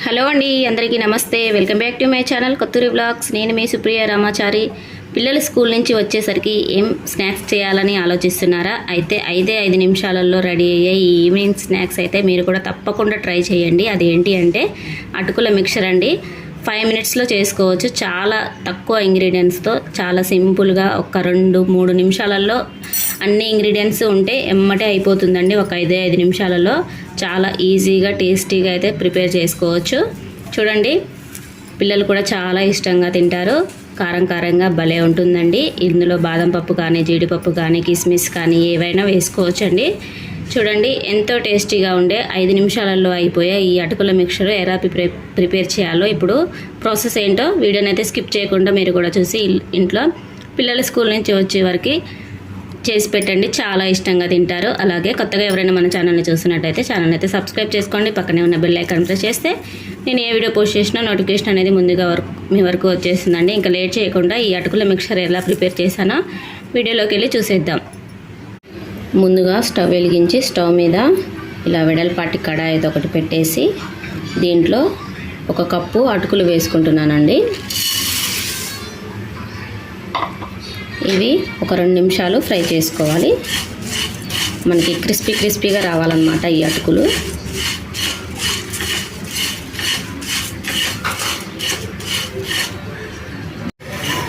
Hello అండి, అందరికీ నమస్తే. Welcome back to my channel Kothuri blogs. నేను మీ సుప్రియ రామాచారి. పిల్లలు స్కూల్ నుంచి వచ్చేసరికి ఏం స్నాక్స్ చేయాలని ఆలోచిస్తున్నారా? అయితే 5 నిమిషాలలో రెడీ అయ్యే ఈ ఈవినింగ్ స్నాక్స్ అయితే మీరు కూడా తప్పకుండా ట్రై చేయండి. అదేంటి అంటే అటుకుల మిక్చర్ అండి. 5 మినిట్స్లో చేసుకోవచ్చు. చాలా తక్కువ ఇంగ్రీడియంట్స్తో చాలా సింపుల్గా ఒక 2-3 నిమిషాలలో అన్ని ఇంగ్రీడియంట్స్ ఉంటే ఎమ్మటే అయిపోతుందండి. ఒక 5 నిమిషాలలో చాలా ఈజీగా టేస్టీగా అయితే ప్రిపేర్ చేసుకోవచ్చు. చూడండి, పిల్లలు కూడా చాలా ఇష్టంగా తింటారు. కారంగా భలే ఉంటుందండి. ఇందులో బాదం పప్పు కానీ, జీడిపప్పు కానీ, కిస్మిస్ కానీ ఏవైనా వేసుకోవచ్చండి. చూడండి, ఎంతో టేస్టీగా ఉండే 5 నిమిషాలలో అయిపోయే ఈ అటుకుల మిక్చర్ ఎలా ప్రిపేర్ చేయాలో ఇప్పుడు ప్రాసెస్ ఏంటో వీడియోని అయితే స్కిప్ చేయకుండా మీరు కూడా చూసి ఇంట్లో పిల్లల స్కూల్ నుంచి వచ్చే వరకు చేసి పెట్టండి. చాలా ఇష్టంగా తింటారు. అలాగే కొత్తగా ఎవరైనా మన ఛానల్ని చూస్తున్నట్టయితే ఛానల్ అయితే సబ్స్క్రైబ్ చేసుకోండి. పక్కనే ఉన్న బెల్ ఐకాన్ ప్రెస్ చేస్తే నేను ఏ వీడియో పోస్ట్ చేసినా నోటిఫికేషన్ అనేది ముందుగా మీ వరకు వచ్చేస్తుందండి. ఇంకా లేట్ చేయకుండా ఈ అటుకుల మిక్చర్ ఎలా ప్రిపేర్ చేశానో వీడియోలోకి వెళ్ళి చూసేద్దాం. ముందుగా స్టవ్ వెలిగించి స్టవ్ మీద ఇలా వెడల్పాటి కడాయి అయితే ఒకటి పెట్టేసి దీంట్లో 1 కప్పు అటుకులు వేసుకుంటున్నానండి. ఇవి ఒక 2 నిమిషాలు ఫ్రై చేసుకోవాలి. మనకి క్రిస్పీగా రావాలన్నమాట ఈ అటుకులు.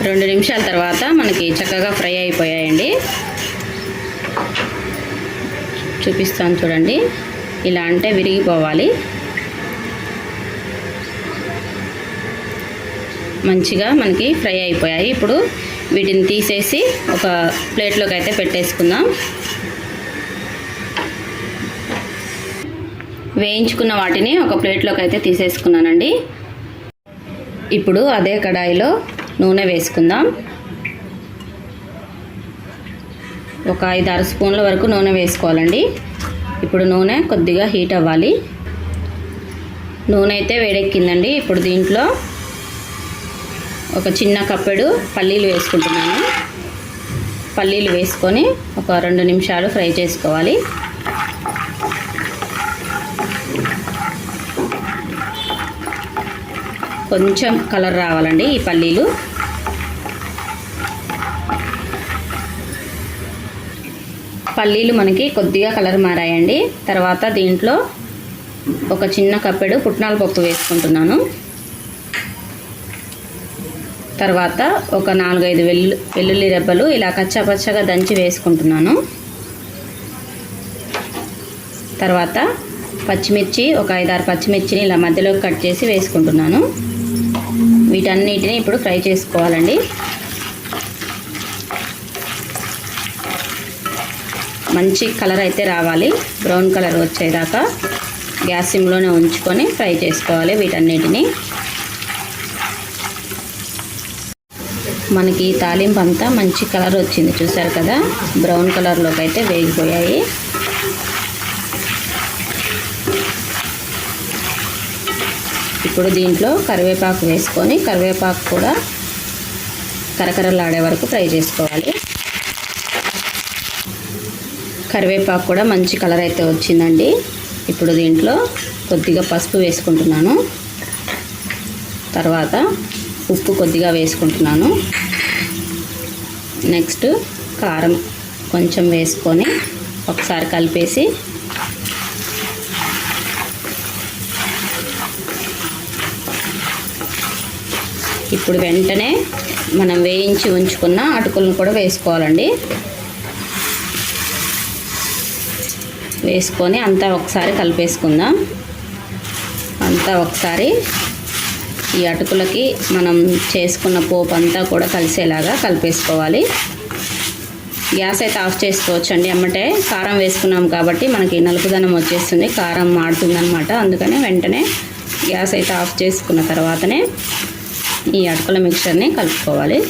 రెండు నిమిషాల తర్వాత మనకి చక్కగా ఫ్రై అయిపోయాయండి. చూపిస్తాను చూడండి. ఇలా అంటే విరిగిపోవాలి. మంచిగా మనకి ఫ్రై అయిపోయాయి. ఇప్పుడు వీటిని తీసేసి ఒక ప్లేట్లోకి అయితే పెట్టేసుకుందాం. వేయించుకున్న వాటిని ఒక ప్లేట్లోకి అయితే తీసేసుకున్నానండి. ఇప్పుడు అదే కడాయిలో నూనె వేసుకుందాం. ఒక 5-6 స్పూన్ల వరకు నూనె వేసుకోవాలండి. ఇప్పుడు నూనె కొద్దిగా హీట్ అవ్వాలి. నూనె అయితే వేడెక్కిందండి. ఇప్పుడు దీంట్లో ఒక చిన్న కప్పెడు పల్లీలు వేసుకుంటున్నాను. పల్లీలు వేసుకొని ఒక 2 నిమిషాలు ఫ్రై చేసుకోవాలి. కొంచెం కలర్ రావాలండి ఈ పల్లీలు. పల్లీలు మనకి కొద్దిగా కలర్ మారాయండి. తర్వాత దీంట్లో ఒక చిన్న కప్పెడు పుట్నాల పప్పు వేసుకుంటున్నాను. తర్వాత ఒక 4-5 వెల్లుల్లి రెబ్బలు ఇలా కచ్చాపచ్చగా దంచి వేసుకుంటున్నాను. తర్వాత పచ్చిమిర్చి ఒక 5-6 పచ్చిమిర్చిని ఇలా మధ్యలో కట్ చేసి వేసుకుంటున్నాను. వీటన్నిటిని ఇప్పుడు ఫ్రై చేసుకోవాలండి. మంచి కలర్ అయితే రావాలి. బ్రౌన్ కలర్ వచ్చేదాకా గ్యాస్ సిమ్లోనే ఉంచుకొని ఫ్రై చేసుకోవాలి వీటన్నిటిని. మనకి తాలింపు అంతా మంచి కలర్ వచ్చింది, చూసారు కదా. బ్రౌన్ కలర్లోకి అయితే వేగిపోయాయి. ఇప్పుడు దీంట్లో కరివేపాకు వేసుకొని కరివేపాకు కూడా కరకరలాడే వరకు ఫ్రై చేసుకోవాలి. కరివేపాకు కూడా మంచి కలర్ అయితే వచ్చిందండి. ఇప్పుడు దీంట్లో కొద్దిగా పసుపు వేసుకుంటున్నాను. తర్వాత ఉప్పు కొద్దిగా వేసుకుంటున్నాను. నెక్స్ట్ కారం కొంచెం వేసుకొని ఒకసారి కలిపేసి ఇప్పుడు వెంటనే మనం వేయించి ఉంచుకున్న అటుకులను కూడా వేసుకోవాలండి. వేసుకొని అంతా ఒకసారి కలిపేసుకుందాం. అంతా ఒకసారి ఈ అటుకులకి మనం చేసుకున్న పోపు అంతా కూడా కలిసేలాగా కలిపేసుకోవాలి. గ్యాస్ అయితే ఆఫ్ చేసుకోవచ్చండి. అమ్మటే కారం వేసుకున్నాం కాబట్టి మనకి నలుపుదనం వచ్చేస్తుంది, కారం మాడుతుందన్నమాట. అందుకని వెంటనే గ్యాస్ అయితే ఆఫ్ చేసుకున్న తర్వాతనే ఈ అటుకుల మిక్చర్ని కలుపుకోవాలి.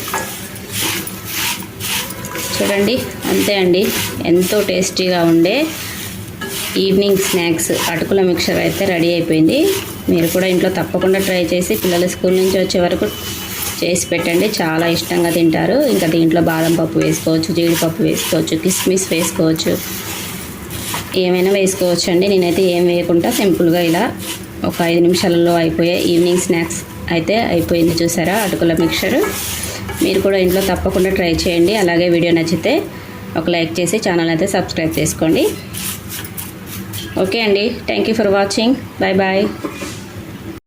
చూడండి, అంతే అండి. ఎంతో టేస్టీగా ఉండే ఈవినింగ్ స్నాక్స్ అటుకుల మిక్చర్ అయితే రెడీ అయిపోయింది. మీరు కూడా ఇంట్లో తప్పకుండా ట్రై చేసి పిల్లలు స్కూల్ నుంచి వచ్చే వరకు చేసి పెట్టండి. చాలా ఇష్టంగా తింటారు. ఇంకా దీంట్లో బాదం పప్పు వేసుకోవచ్చు, జీడిపప్పు వేసుకోవచ్చు, కిస్మిస్ వేసుకోవచ్చు, ఏమైనా వేసుకోవచ్చు అండి. నేనైతే ఏం వేయకుండా సింపుల్గా ఇలా ఒక 5 నిమిషాలలో అయిపోయే ఈవినింగ్ స్నాక్స్ అయితే అయిపోయింది. చూసారా అటుకుల మిక్చర్. మీరు కూడా ఇంట్లో తప్పకుండా ట్రై చేయండి. అలాగే వీడియో నచ్చితే ఒక లైక్ చేసి ఛానల్ అయితే సబ్స్క్రైబ్ చేసుకోండి. ఓకే అండి, thank you for watching. Bye bye.